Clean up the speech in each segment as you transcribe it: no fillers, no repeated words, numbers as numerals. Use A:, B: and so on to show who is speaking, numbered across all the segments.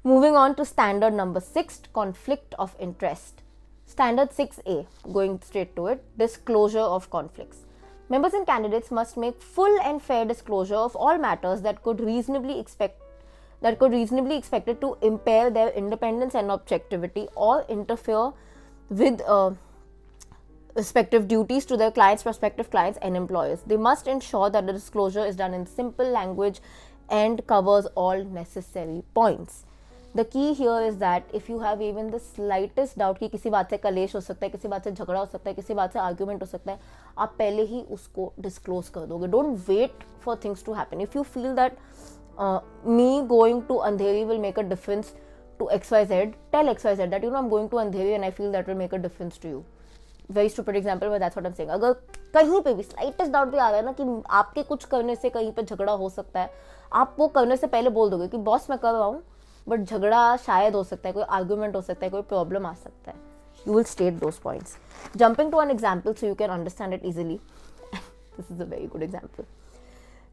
A: Moving on to standard number 6, conflict of interest. Standard 6A, going straight to it, disclosure of conflicts. Members and candidates must make full and fair disclosure of all matters that could reasonably expected to impair their independence and objectivity or interfere with respective duties to their clients, prospective clients, and employers. They must ensure that the disclosure is done in simple language and covers all necessary points. The key here is that if you have even the slightest doubt कि किसी बात से कलेश हो सकता है, किसी बात से झगड़ा हो सकता है, किसी बात से आर्ग्यूमेंट हो सकता है, आप पहले ही उसको डिस्क्लोज कर दोगे. Don't wait for things to happen. If you feel that me going to Andheri will make a difference to XYZ, tell XYZ that I'm going to Andheri and I feel that will make a difference to you. Very stupid example, but that's what I'm saying. अगर कहीं पे भी slightest doubt भी आ रहा है ना कि आपके कुछ करने से कहीं पे झगड़ा हो सकता है, आप वो करने से पहले बोल दोगे कि बॉस मैं कर रहा हूँ बट झगड़ा शायद हो सकता है, कोई आर्ग्यूमेंट हो सकता है, कोई प्रॉब्लम आ सकता है. You will state those points. Jumping to an example so you can understand it easily. This is a very good example.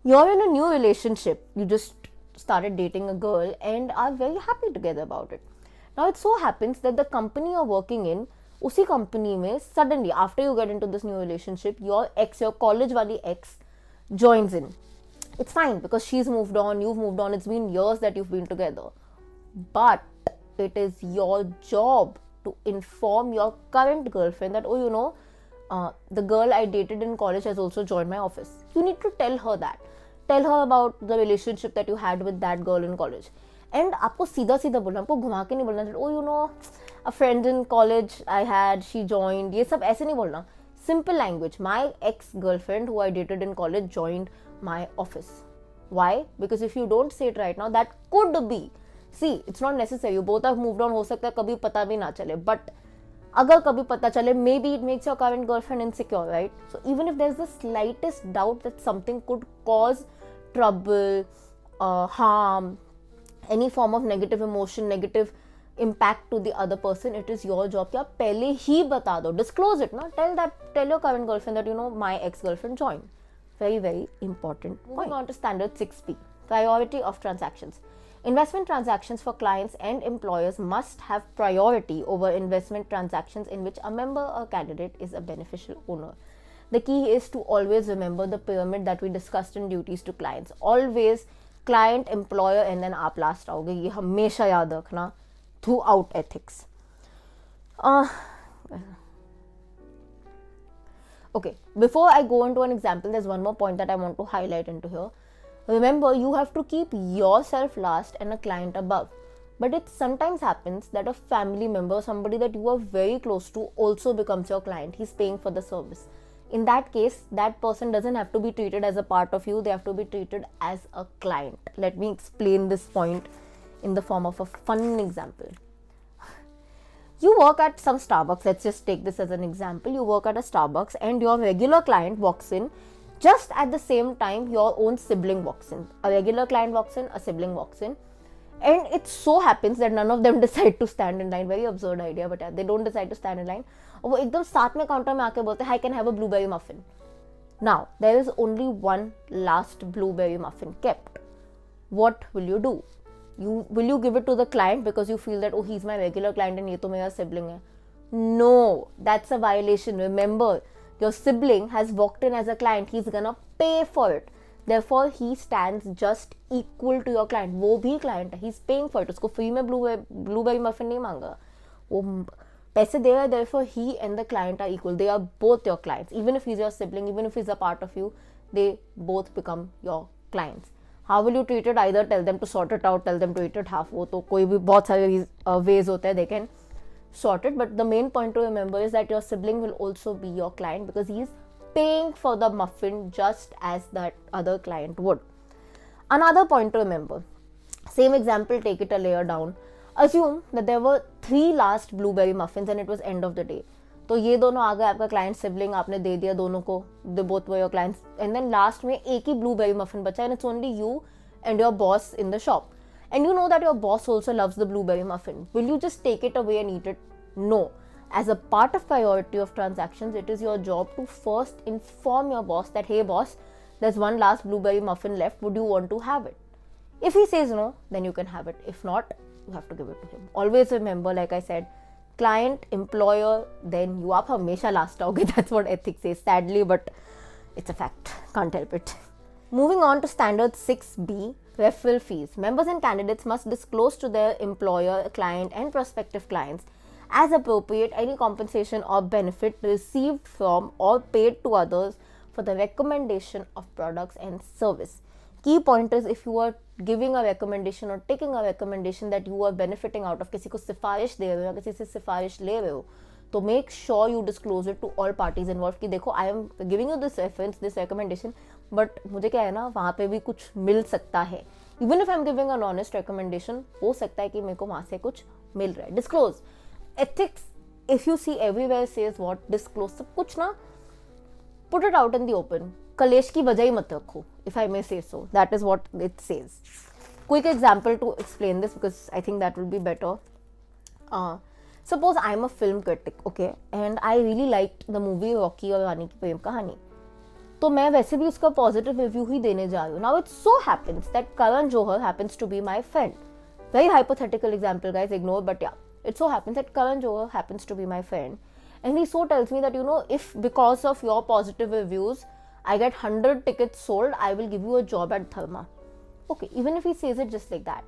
A: You're in a new relationship. You just started dating a girl and are very happy together about it. Now it so happens that the company you're working in, उसी company में suddenly after you get into this new relationship, your college वाली ex joins in. It's fine because she's moved on, you've moved on, it's been years that you've been together. But it is your job to inform your current girlfriend that, the girl I dated in college has also joined my office. You need to tell her that. Tell her about the relationship that you had with that girl in college. And आपको सीधा सीधा बोलना, आपको घुमा के नहीं बोलना that, a friend in college I had, she joined. ये सब ऐसे नहीं बोलना. Simple language. My ex-girlfriend who I dated in college joined my office. Why? Because if you don't say it right now, that could be. See, it's not necessary. You both have moved on. हो सकता है कभी पता भी ना चले. But अगर कभी पता चले, maybe it makes your current girlfriend insecure, right? So even if there's the slightest doubt that something could cause trouble, harm, any form of negative emotion, negative impact to the other person, it is your job कि आप पहले ही बता दो. Disclose it, ना? Tell your current girlfriend that my ex-girlfriend joined. Very, very important point. Moving on to standard 6P, priority of transactions. Investment transactions for clients and employers must have priority over investment transactions in which a member or candidate is a beneficial owner. The key is to always remember the pyramid that we discussed in duties to clients. Always client, employer, and then आप last आओगे. ये हमेशा याद रखना throughout ethics. Okay, before I go into an example, there's one more point that I want to highlight into here. Remember, you have to keep yourself last and a client above. But it sometimes happens that a family member, somebody that you are very close to, also becomes your client. He's paying for the service. In that case, that person doesn't have to be treated as a part of you. They have to be treated as a client. Let me explain this point in the form of a fun example. You work at some Starbucks. Let's just take this as an example. You work at a Starbucks and your regular client walks in. Just at the same time, your own sibling walks in. A regular client walks in, a sibling walks in. And it so happens that none of them decide to stand in line. Very absurd idea, but they don't decide to stand in line. और वो एकदम साथ में counter में आके बोलते हैं, I can have a blueberry muffin. Now, there is only one last blueberry muffin kept. What will you do? Will you give it to the client because you feel that, he's my regular client and ये तो मेरा sibling है? No, that's a violation. Remember, your sibling has walked in as a client. He's gonna pay for it. Therefore, he stands just equal to your client. वो भी client है. He's paying for it. उसको free में blueberry muffin नहीं मांगा. वो पैसे दे रहा है. Therefore, he and the client are equal. They are both your clients. Even if he's your sibling, even if he's a part of you, they both become your clients. How will you treat it? Either tell them to sort it out, tell them to eat it half. वो तो कोई भी बहुत सारे ways होते हैं. They can sort it. But the main point to remember is that your sibling will also be your client because he is paying for the muffin just as that other client would. Another point to remember. Same example, take it a layer down. Assume that there were 3 last blueberry muffins and it was end of the day. तो ये दोनों आ गए आपका client sibling, आपने दे दिया दोनों को. They both were your clients. And then last में एक ही blueberry muffin बचा and it's only you and your boss in the shop. And you know that your boss also loves the blueberry muffin. Will you just take it away and eat it? No. As a part of priority of transactions, it is your job to first inform your boss that, hey boss, there's one last blueberry muffin left. Would you want to have it? If he says no, then you can have it. If not, you have to give it to him. Always remember, like I said, client, employer, then you. आप हमेशा last आओगे. That's what ethics says, sadly, but it's a fact. Can't help it. Moving on to standard 6B, referral fees. Members and candidates must disclose to their employer, client, and prospective clients as appropriate any compensation or benefit received from or paid to others for the recommendation of products and service. Key point is, if you are giving a recommendation or taking a recommendation that you are benefiting out of, किसी को सिफारिश दे रहे हो या किसी से सिफारिश ले रहे हो, तो make sure you disclose it to all parties involved कि देखो I am giving you this reference, this recommendation, but मुझे क्या है ना, वहाँ पे भी कुछ मिल सकता है. Even if I am giving an honest recommendation, हो सकता है कि मेरे को वहाँ से कुछ मिल रहा है. Disclose. Ethics, if you see everywhere says what, disclose. सब कुछ ना, put it out in the open. कलेश की वजह ही मत रखो, if I may say so. That is what it says. Quick example to explain this, because I think that will be better. Suppose I am a film critic, okay, and I really liked the movie Rocky और रानी की प्रेम कहानी, तो मैं वैसे भी उसका positive review ही देने जा रही हूँ. Now it so happens that Karan Johar happens to be my friend. Very hypothetical example, guys, ignore, but yeah, it so happens that Karan Johar happens to be my friend, and he so tells me that, you know, if because of your positive reviews I get 100 tickets sold, I will give you a job at Dharma. Okay, even if he says it just like that.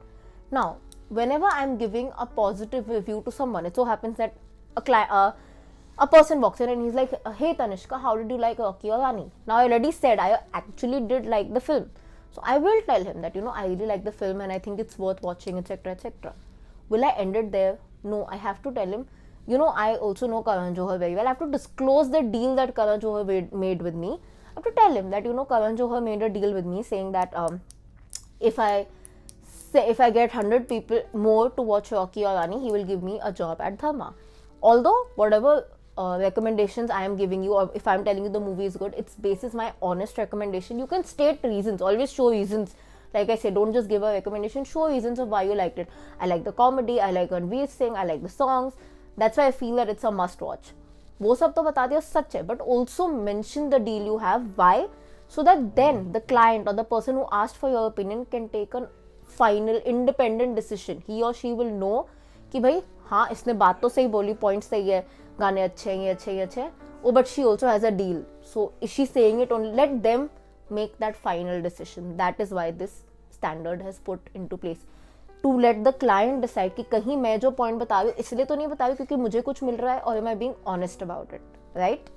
A: Now, whenever I'm giving a positive review to someone, it so happens that a person walks in and he's like, hey Tanishka, how did you like Rocky or Rani? Now I already said I actually did like the film. So I will tell him that, you know, I really like the film and I think it's worth watching, etc., etc. Will I end it there? No, I have to tell him, you know, I also know Karan Johar very well. I have to disclose the deal that Karan Johar made with me. I have to tell him that, you know, Karan Johar made a deal with me saying that if I get 100 people more to watch Rocky or Rani, he will give me a job at Dharma. Although whatever recommendations I am giving you, or if I am telling you the movie is good, it's basis my honest recommendation. You can state reasons, always show reasons. Like I said, don't just give a recommendation, show reasons of why you liked it. I like the comedy, I like Ranveer Singh, I like the songs. That's why I feel that it's a must watch. वो सब तो बता दिया, सच है, but also mention the deal you have, why, so that then the client or the person who asked for your opinion can take a final independent decision. He or she will know कि भाई हाँ इसने बात तो सही बोली, point सही है, गाने अच्छे हैं, ये अच्छे हैं, ये अच्छे हैं, oh but she also has a deal, so is she saying it only, let them make that final decision. That is why this standard has put into place, to let the client decide कि कहीं मैं जो point बता रही हूँ इसलिए तो नहीं बता रही क्योंकि मुझे कुछ मिल रहा है, or am I being honest about it, right?